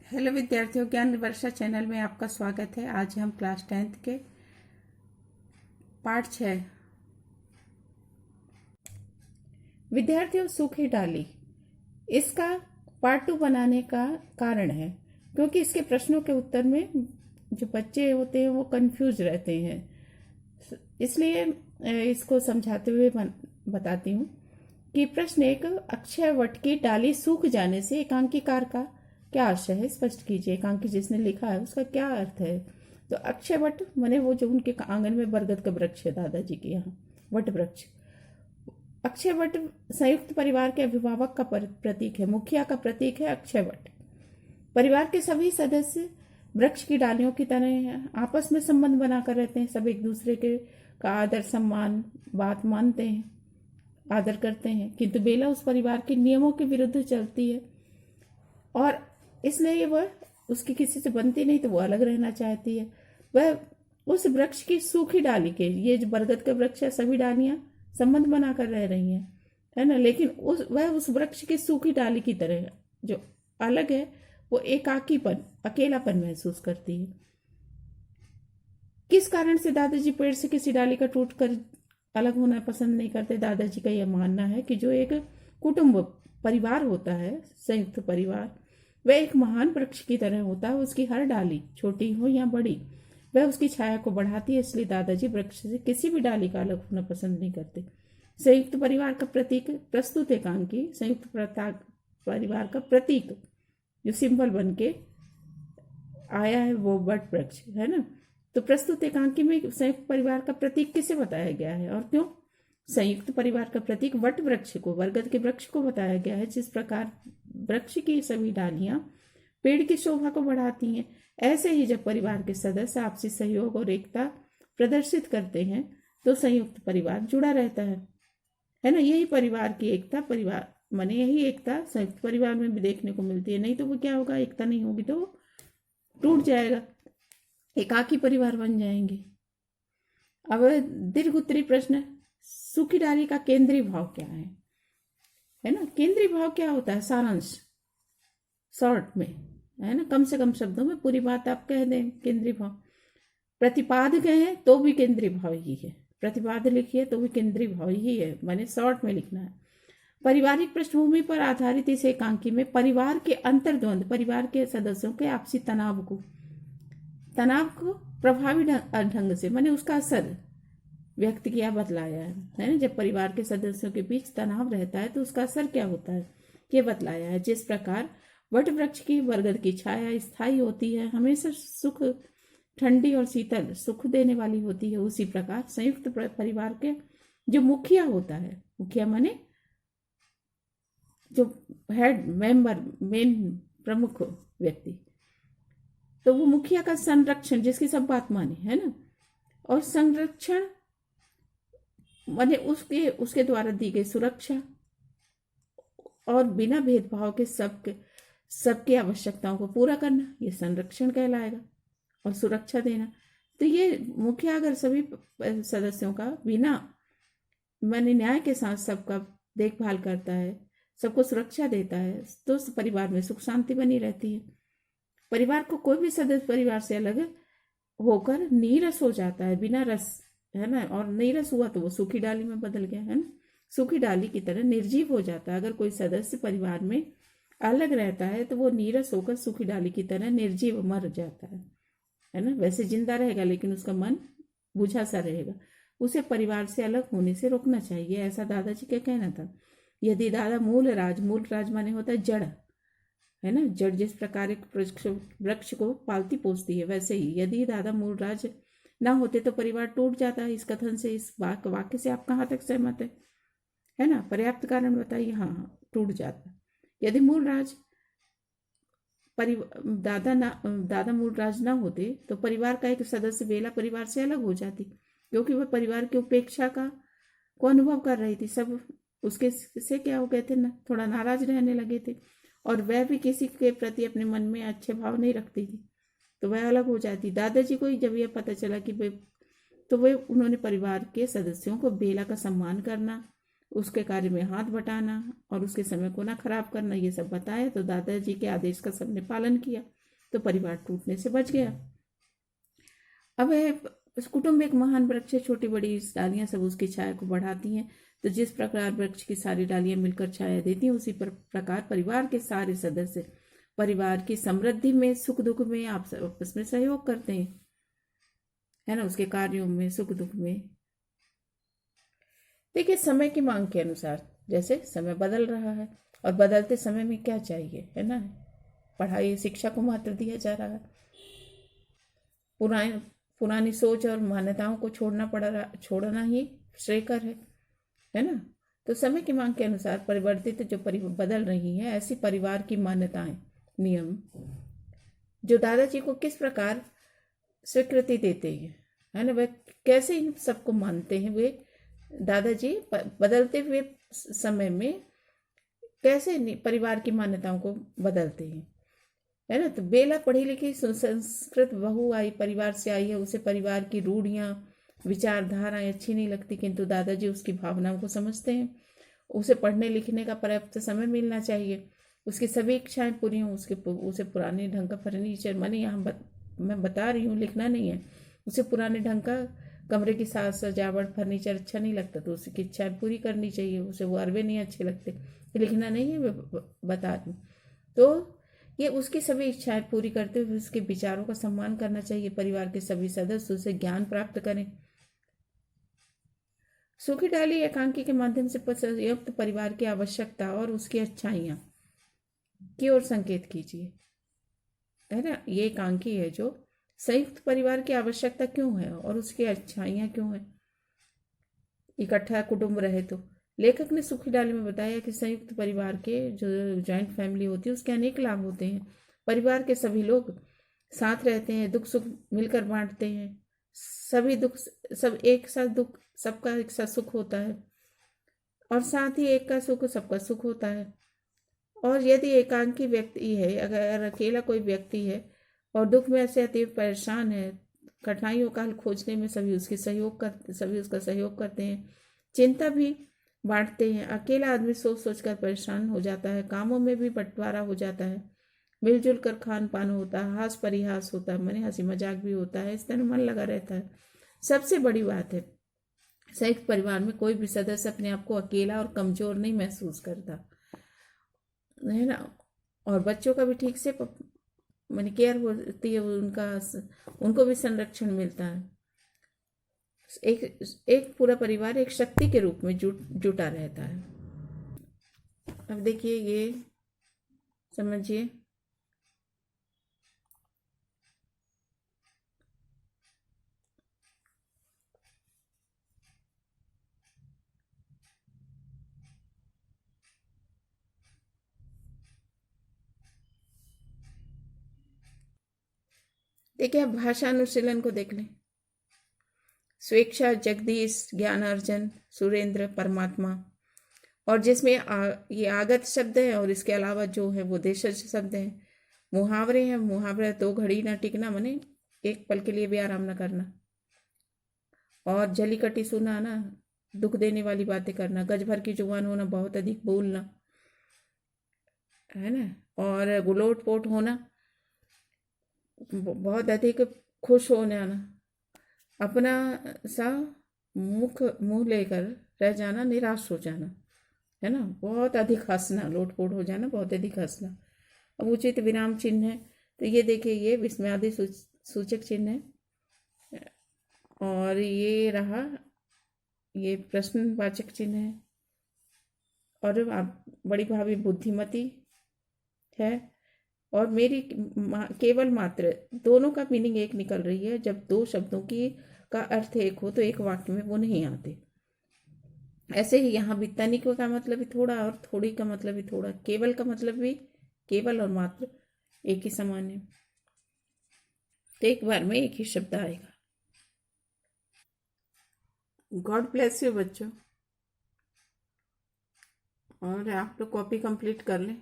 Hello विद्यार्थियों, ज्ञान वर्षा channel में आपका स्वागत है। आज हम क्लास 10th के पाठ 6 विद्यार्थियों सूखी डाली इसका पार्ट 2 बनाने का कारण है क्योंकि इसके प्रश्नों के उत्तर में जो बच्चे होते हैं वो कंफ्यूज रहते हैं। इसलिए इसको समझाते हुए बताती हूँ कि प्रश्न एक, अक्षय वट की डाली सूख जाने से एकांकीकार का क्या आशय है, स्पष्ट कीजिए। एकांकी जिसने लिखा है उसका क्या अर्थ है। तो अक्षय वट माने वो जो उनके आंगन में बरगद का वृक्ष है, दादाजी के यहाँ वट वृक्ष। अक्षय वट संयुक्त परिवार के अभिभावक का प्रतीक है, मुखिया का प्रतीक है अक्षय वट। परिवार के सभी सदस्य वृक्ष की डालियों की तरह आपस में संबंध बनाकर रहते हैं। सब एक दूसरे के का आदर सम्मान बात मानते हैं, आदर करते हैं, किंतु बेला उस परिवार के नियमों के विरुद्ध चलती है और इसलिए वह उसकी किसी से बनती नहीं, तो वो अलग रहना चाहती है। वह उस वृक्ष की सूखी डाली के, ये जो बरगद का वृक्ष है, सभी डालियां संबंध बनाकर रह रही हैं, है ना, लेकिन वह उस वृक्ष की सूखी डाली की तरह जो अलग है, वो एकाकीपन, अकेलापन महसूस करती है। किस कारण से दादाजी पेड़ से किसी डाली का टूटकर अलग होना पसंद नहीं करते। दादाजी का यह मानना है कि जो एक कुटुंब परिवार होता है, संयुक्त परिवार, वह एक महान वृक्ष की तरह होता है। उसकी हर डाली, छोटी हो या बड़ी, वह उसकी छाया को बढ़ाती है। इसलिए दादाजी वृक्ष से किसी भी डाली का अलग होना पसंद नहीं करते। संयुक्त परिवार का प्रतीक प्रस्तुत एकांकी संयुक्त परिवार का प्रतीक जो सिंबल बन के आया है वो वट वृक्ष है ना। तो प्रस्तुत एकांकी में संयुक्त परिवार का प्रतीक किसे बताया गया है और क्यों? संयुक्त परिवार का प्रतीक वट वृक्ष को, बरगद के वृक्ष को बताया गया है। जिस प्रकार वृक्ष की सभी डालियां पेड़ की शोभा को बढ़ाती हैं, ऐसे ही जब परिवार के सदस्य आपसी सहयोग और एकता प्रदर्शित करते हैं तो संयुक्त परिवार जुड़ा रहता है ना। यही परिवार की एकता, परिवार माने यही एकता संयुक्त परिवार में भी देखने को मिलती है। नहीं तो वो क्या होगा, एकता नहीं होगी तो टूट जाएगा, एकाकी परिवार बन जाएंगे। अब दीर्घ उत्तरी प्रश्न, सूखी डाली का केंद्रीय भाव क्या है ना। केंद्रीय भाव क्या होता है? सारांश, शॉर्ट में, है ना, कम से कम शब्दों में पूरी बात आप कह दें। केंद्रीय भाव प्रतिपाद कहें तो भी केंद्रीय भाव ही है, प्रतिपाद लिखिए तो भी केंद्रीय भाव ही है, माने शॉर्ट में लिखना है। पारिवारिक पृष्ठभूमि पर आधारित इस एकांकी में परिवार के अंतर्द्वंद, परिवार के सदस्यों के आपसी तनाव को प्रभावी ढंग से, माने उसका असर व्यक्त किया, बतलाया है ना। जब परिवार के सदस्यों के बीच तनाव रहता है तो उसका असर क्या होता है, ये बतलाया है। जिस प्रकार वट वृक्ष की, बरगद की छाया स्थायी होती है, हमेशा सुख, ठंडी और शीतल, सुख देने वाली होती है, उसी प्रकार संयुक्त परिवार के जो मुखिया होता है, मुखिया माने जो हेड मेंबर, मेन प्रमुख व्यक्ति, तो वो मुखिया का संरक्षण, जिसकी सब बात माने, है ना, और संरक्षण माने उसके द्वारा दी गई सुरक्षा और बिना भेदभाव के सबकी आवश्यकताओं को पूरा करना, ये संरक्षण कहलाएगा। और सुरक्षा देना, तो ये मुखिया अगर सभी सदस्यों का बिना माने न्याय के साथ सबका देखभाल करता है, सबको सुरक्षा देता है, तो उस परिवार में सुख शांति बनी रहती है। परिवार को कोई भी सदस्य परिवार से अलग होकर नीरस हो जाता है, बिना रस, है ना, और नीरस हुआ तो वो सूखी डाली में बदल गया, है ना, सूखी डाली की तरह निर्जीव हो जाता है। अगर कोई सदस्य परिवार में अलग रहता है तो वो नीरस होकर सूखी डाली की तरह निर्जीव मर जाता है ना। वैसे जिंदा रहेगा लेकिन उसका मन बुझा सा रहेगा। उसे परिवार से अलग होने से रोकना चाहिए, ऐसा दादाजी का कहना था। यदि दादा मूल राज माने होता है जड़, है ना, जड़ जिस प्रकार एक वृक्ष को पालती पोसती है, वैसे ही यदि दादा मूल राज ना होते तो परिवार टूट जाता है। इस कथन से, इस वाक्य से आप कहाँ तक सहमत है ना? पर्याप्त कारण बताइए। हाँ, टूट जाता। यदि मूल राज दादा मूल राज ना होते तो परिवार का एक सदस्य बेला परिवार से अलग हो जाती, क्योंकि वह परिवार की उपेक्षा को अनुभव कर रही थी। सब उसके से क्या हो गए थे ना, थोड़ा नाराज रहने लगे थे, और वह भी किसी के प्रति अपने मन में अच्छे भाव नहीं रखती थी, तो वह अलग हो जाती। दादाजी को जब यह पता चला कि उन्होंने परिवार के सदस्यों को बेला का सम्मान करना, उसके कार्य में हाथ बटाना और उसके समय को ना खराब करना, ये सब बताया, तो दादाजी के आदेश का सबने पालन किया। तो परिवार टूटने से बच गया। अब इस कुटुंब एक महान वृक्ष है, छोटी बड़ी डालियां सब उसकी छाया को बढ़ाती हैं। तो जिस प्रकार वृक्ष की सारी डालियां मिलकर छाया देती हैं, उसी प्रकार परिवार के सारे सदस्य परिवार की समृद्धि में, सुख दुख में आपस में सहयोग करते हैं, है ना, उसके कार्यों में, सुख दुख में। देखिए, समय की मांग के अनुसार जैसे समय बदल रहा है, और बदलते समय में क्या चाहिए, है ना, पढ़ाई शिक्षा को महत्व दिया जा रहा है। पुरानी सोच और मान्यताओं को छोड़ना ही श्रेयकर है ना। तो समय की मांग के अनुसार परिवर्तित जो बदल रही है, ऐसी परिवार की मान्यताएं, नियम जो दादाजी को किस प्रकार स्वीकृति देते हैं, है ना, वह कैसे इन सबको मानते हैं, वे दादाजी बदलते हुए समय में कैसे परिवार की मान्यताओं को बदलते हैं, है ना। तो बेला पढ़ी लिखी सुसंस्कृत बहू आई, परिवार से आई है, उसे परिवार की रूढ़ियां विचारधाराएं अच्छी नहीं लगती, किंतु दादाजी उसकी भावनाओं को समझते हैं। उसे पढ़ने लिखने का पर्याप्त समय मिलना चाहिए, उसकी सभी इच्छाएं पूरी हों, उसे पुराने ढंग का फर्नीचर, मैंने मैं बता रही हूँ, लिखना नहीं है, उसे पुराने ढंग का कमरे की साज सजावट फर्नीचर अच्छा नहीं लगता, तो उसकी इच्छाएं पूरी करनी चाहिए। उसे वो अरबे नहीं अच्छे लगते, लिखना नहीं है, मैं बता रही हूँ। तो ये उसकी सभी इच्छाएं पूरी करते हुए उसके विचारों का सम्मान करना चाहिए। परिवार के सभी सदस्य उसे ज्ञान प्राप्त करें। सूखी डाली एकांकी के माध्यम से संयुक्त परिवार की आवश्यकता और उसकी अच्छाइयां की ओर संकेत कीजिए, है ना। ये एकांकी है जो संयुक्त परिवार की आवश्यकता क्यों है और उसकी अच्छाइयां क्यों है, इकट्ठा कुटुंब रहे। तो लेखक ने सूखी डाली में बताया कि संयुक्त परिवार के जो जॉइंट फैमिली होती है उसके अनेक लाभ होते हैं। परिवार के सभी लोग साथ रहते हैं, दुख सुख मिलकर बांटते हैं, सभी दुख सब एक साथ दुख, सबका एक साथ सुख होता है, और साथ ही एक का सुख सबका सुख होता है। और यदि एकांकी व्यक्ति है, अगर अकेला कोई व्यक्ति है और दुख में ऐसे अति परेशान है, कठिनाइयों का हल खोजने में सभी उसका सहयोग करते हैं, चिंता भी बांटते हैं। अकेला आदमी सोच सोच कर परेशान हो जाता है, कामों में भी बंटवारा हो जाता है, मिलजुल कर खान पान होता है, हास परिहास होता है, मने हंसी मजाक भी होता है, इस तरह मन लगा रहता है। सबसे बड़ी बात है, संयुक्त परिवार में कोई भी सदस्य अपने आप को अकेला और कमजोर नहीं महसूस करता, है ना। और बच्चों का भी ठीक से मैंने केयर होती है, उनको भी संरक्षण मिलता है। एक पूरा परिवार एक शक्ति के रूप में जुटा रहता है। अब देखिए, ये समझिए, देखिए आप भाषा अनुशीलन को देख लें। स्वेच्छा, जगदीश, ज्ञानार्जन, सुरेंद्र, परमात्मा, और जिसमें ये आगत शब्द है, और इसके अलावा जो है वो देशज शब्द है। मुहावरे हैं, मुहावरे तो घड़ी ना टिकना, मने एक पल के लिए भी आराम ना करना, और जली कटी सुनाना, दुख देने वाली बातें करना, गज भर की जुबान होना, बहुत अधिक बोलना, है ना, और गुलोट पोट होना, बहुत अधिक खुश होने आना, अपना सा मुंह लेकर रह जाना, निराश हो जाना, है ना, बहुत अधिक हंसना, लोटपोट हो जाना, बहुत अधिक हंसना। अब उचित विराम चिन्ह है, तो ये देखिए, ये विस्मयादि सूचक चिन्ह है, और ये रहा, ये प्रश्नवाचक चिन्ह है, और बड़ी भाभी बुद्धिमती है, और मेरी केवल मात्र, दोनों का मीनिंग एक निकल रही है। जब दो शब्दों की का अर्थ एक हो तो एक वाक्य में वो नहीं आते। ऐसे ही यहाँ भी तनिक का मतलब भी थोड़ा और थोड़ी का मतलब भी थोड़ा, केवल का मतलब भी केवल और मात्र एक ही समान है, तो एक बार में एक ही शब्द आएगा। गॉड ब्लेस यू बच्चों, और आप लोग कॉपी कंप्लीट कर लें।